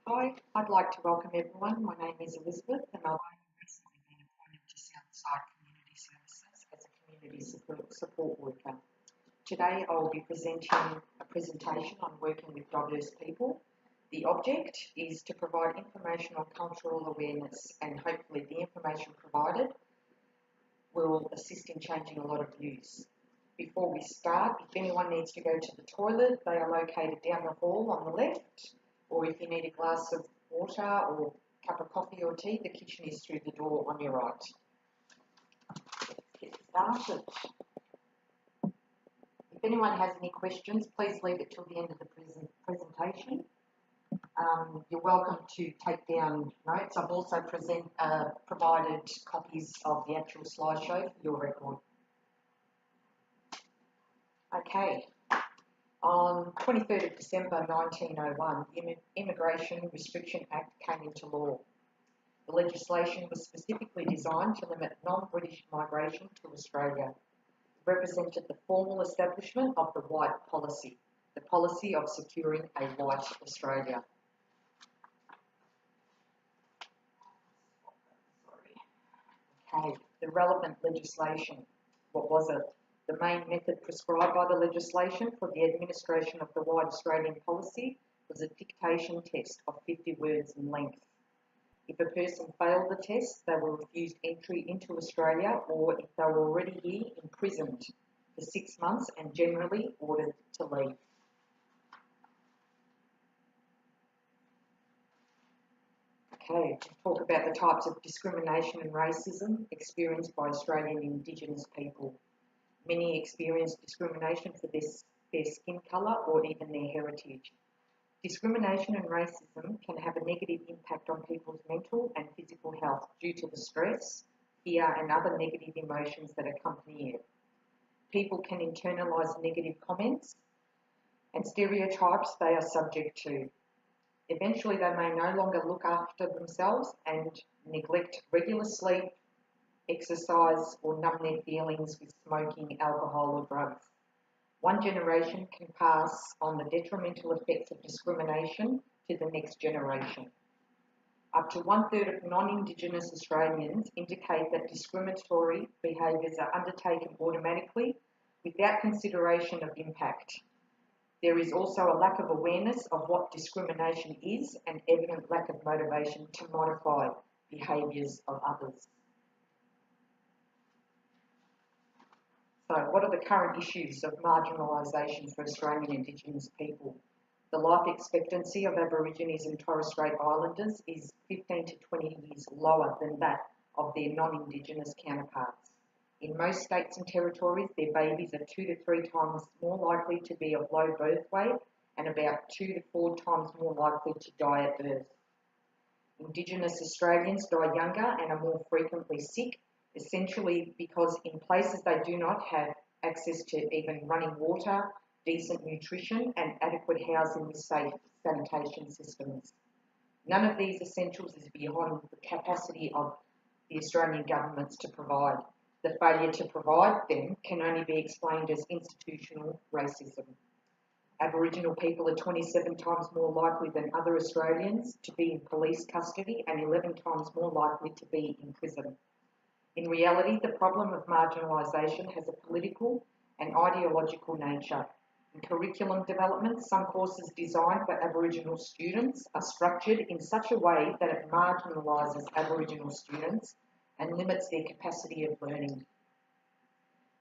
Hi, I'd like to welcome everyone. My name is Elizabeth and I've only recently been appointed to Southside Community Services as a community support worker. Today I will be presenting a presentation on working with diverse people. The object is to provide information on cultural awareness, and hopefully the information provided will assist in changing a lot of views. Before we start, if anyone needs to go to the toilet, they are located down the hall on the left, or if you need a glass of water or a cup of coffee or tea, the kitchen is through the door on your right. Let's get started. If anyone has any questions, please leave it till the end of the presentation. You're welcome to take down notes. I've also provided copies of the actual slideshow for your record. Okay. On 23rd of December 1901, the Immigration Restriction Act came into law. The legislation was specifically designed to limit non-British migration to Australia. It represented the formal establishment of the white policy, the policy of securing a white Australia. Okay, the relevant legislation, what was it? The main method prescribed by the legislation for the administration of the White Australian policy was a dictation test of 50 words in length. If a person failed the test, they were refused entry into Australia, or if they were already here, imprisoned for 6 months and generally ordered to leave. Okay, to talk about the types of discrimination and racism experienced by Australian Indigenous people. Many experience discrimination for their skin colour or even their heritage. Discrimination and racism can have a negative impact on people's mental and physical health due to the stress, fear and other negative emotions that accompany it. People can internalise negative comments and stereotypes they are subject to. Eventually they may no longer look after themselves and neglect regular sleep, exercise or numb their feelings with smoking, alcohol or drugs. One generation can pass on the detrimental effects of discrimination to the next generation. Up to 1/3 of non-Indigenous Australians indicate that discriminatory behaviours are undertaken automatically without consideration of impact. There is also a lack of awareness of what discrimination is and evident lack of motivation to modify behaviours of others. So what are the current issues of marginalisation for Australian Indigenous people? The life expectancy of Aborigines and Torres Strait Islanders is 15 to 20 years lower than that of their non-Indigenous counterparts. In most states and territories, their babies are 2 to 3 times more likely to be of low birth weight and about 2 to 4 times more likely to die at birth. Indigenous Australians die younger and are more frequently sick, essentially because in places they do not have access to even running water, decent nutrition and adequate housing with safe sanitation systems. None of these essentials is beyond the capacity of the Australian governments to provide. The failure to provide them can only be explained as institutional racism. Aboriginal people are 27 times more likely than other Australians to be in police custody and 11 times more likely to be in prison. In reality, the problem of marginalisation has a political and ideological nature. In curriculum development, some courses designed for Aboriginal students are structured in such a way that it marginalises Aboriginal students and limits their capacity of learning.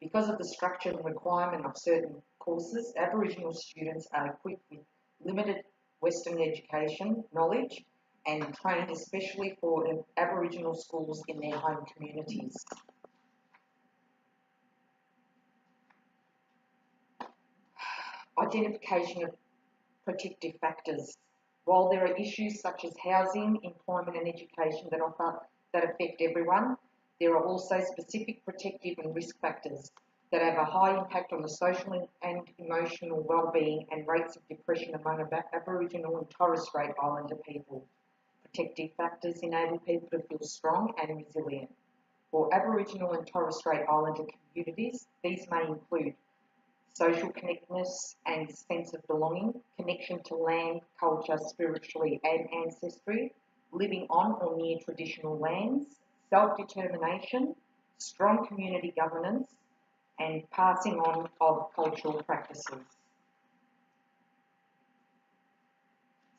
Because of the structure and requirement of certain courses, Aboriginal students are equipped with limited Western education knowledge and trained especially for Aboriginal schools in their home communities. Identification of protective factors. While there are issues such as housing, employment and education that affect everyone, there are also specific protective and risk factors that have a high impact on the social and emotional well-being and rates of depression among Aboriginal and Torres Strait Islander people. Protective factors enable people to feel strong and resilient. For Aboriginal and Torres Strait Islander communities, these may include social connectedness and sense of belonging, connection to land, culture, spiritually and ancestry, living on or near traditional lands, self-determination, strong community governance, and passing on of cultural practices.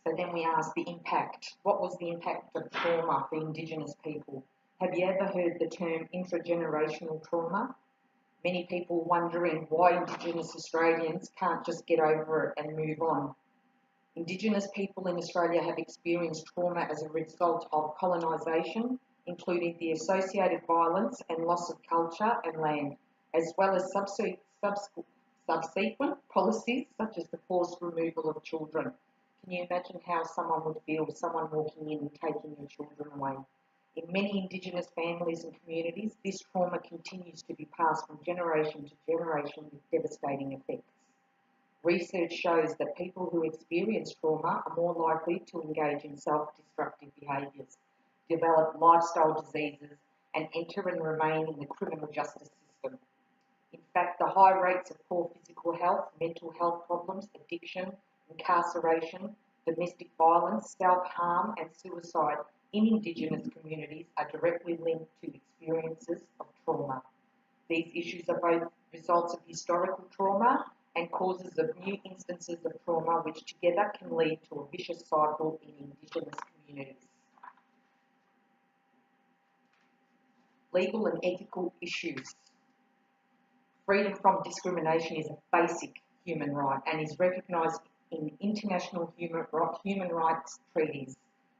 So then we ask the impact. What was the impact of trauma for Indigenous people? Have you ever heard the term intergenerational trauma? Many people wondering why Indigenous Australians can't just get over it and move on. Indigenous people in Australia have experienced trauma as a result of colonisation, including the associated violence and loss of culture and land, as well as subsequent policies such as the forced removal of children. Can you imagine how someone would feel, someone walking in and taking your children away? In many Indigenous families and communities, this trauma continues to be passed from generation to generation with devastating effects. Research shows that people who experience trauma are more likely to engage in self-destructive behaviours, develop lifestyle diseases, and enter and remain in the criminal justice system. In fact, the high rates of poor physical health, mental health problems, addiction, incarceration, domestic violence, self-harm and suicide in Indigenous communities are directly linked to experiences of trauma. These issues are both results of historical trauma and causes of new instances of trauma, which together can lead to a vicious cycle in Indigenous communities. Legal and ethical issues. Freedom from discrimination is a basic human right and is recognised in international human rights treaties.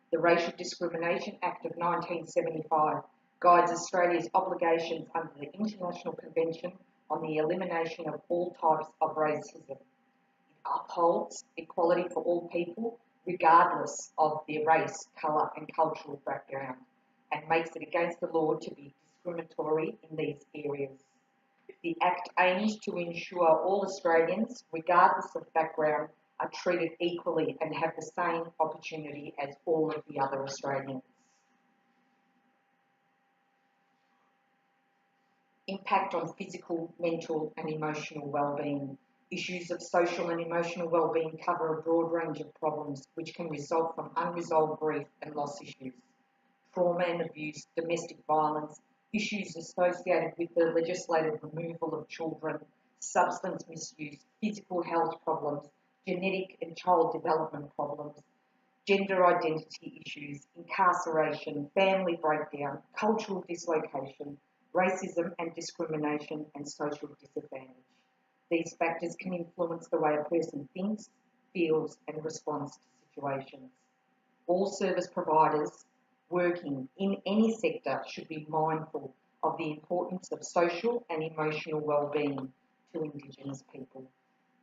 The Racial Discrimination Act of 1975 guides Australia's obligations under the International Convention on the Elimination of all types of racism. It upholds equality for all people, regardless of their race, colour and cultural background, and makes it against the law to be discriminatory in these areas. The Act aims to ensure all Australians, regardless of background, are treated equally and have the same opportunity as all of the other Australians. Impact on physical, mental and emotional well-being. Issues of social and emotional well-being cover a broad range of problems which can result from unresolved grief and loss issues, trauma and abuse, domestic violence, issues associated with the legislated removal of children, substance misuse, physical health problems, genetic and child development problems, gender identity issues, incarceration, family breakdown, cultural dislocation, racism and discrimination, and social disadvantage. These factors can influence the way a person thinks, feels, and responds to situations. All service providers working in any sector should be mindful of the importance of social and emotional well-being to Indigenous people.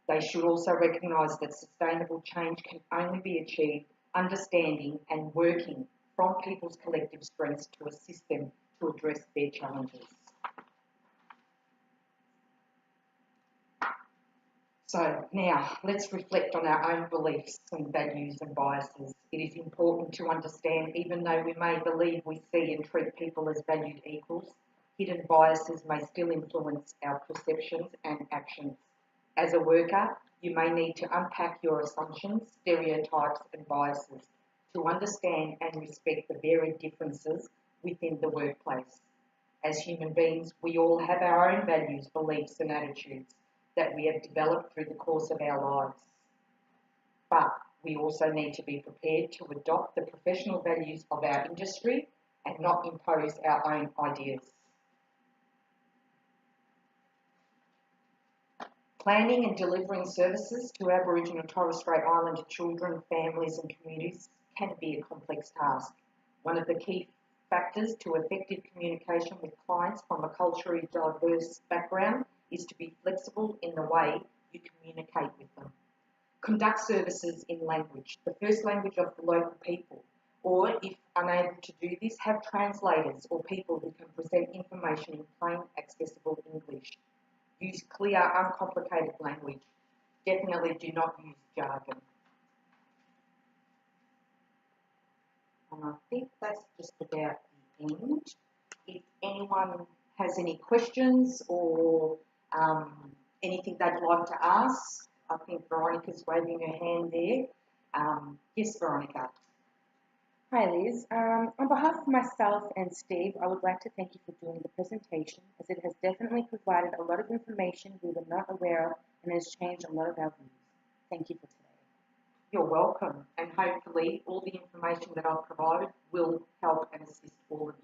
They should also recognise that sustainable change can only be achieved understanding and working from people's collective strengths to assist them to address their challenges. So now let's reflect on our own beliefs and values and biases. It is important to understand, even though we may believe we see and treat people as valued equals, hidden biases may still influence our perceptions and actions. As a worker, you may need to unpack your assumptions, stereotypes and biases to understand and respect the varied differences within the workplace. As human beings, we all have our own values, beliefs and attitudes that we have developed through the course of our lives. But we also need to be prepared to adopt the professional values of our industry and not impose our own ideas. Planning and delivering services to Aboriginal and Torres Strait Islander children, families and communities can be a complex task. One of the key factors to effective communication with clients from a culturally diverse background is to be flexible in the way you communicate with them. Conduct services in language, the first language of the local people, or if unable to do this, have translators or people who can present information in plain, accessible English. Use clear, uncomplicated language. Definitely do not use jargon. And I think that's just about the end. If anyone has any questions or anything they'd like to ask? I think Veronica's waving her hand there. Yes, Veronica. Hi Liz. On behalf of myself and Steve, I would like to thank you for doing the presentation, as it has definitely provided a lot of information we were not aware of and has changed a lot of our views. Thank you for today. You're welcome, and hopefully all the information that I've provided will help and assist all of you.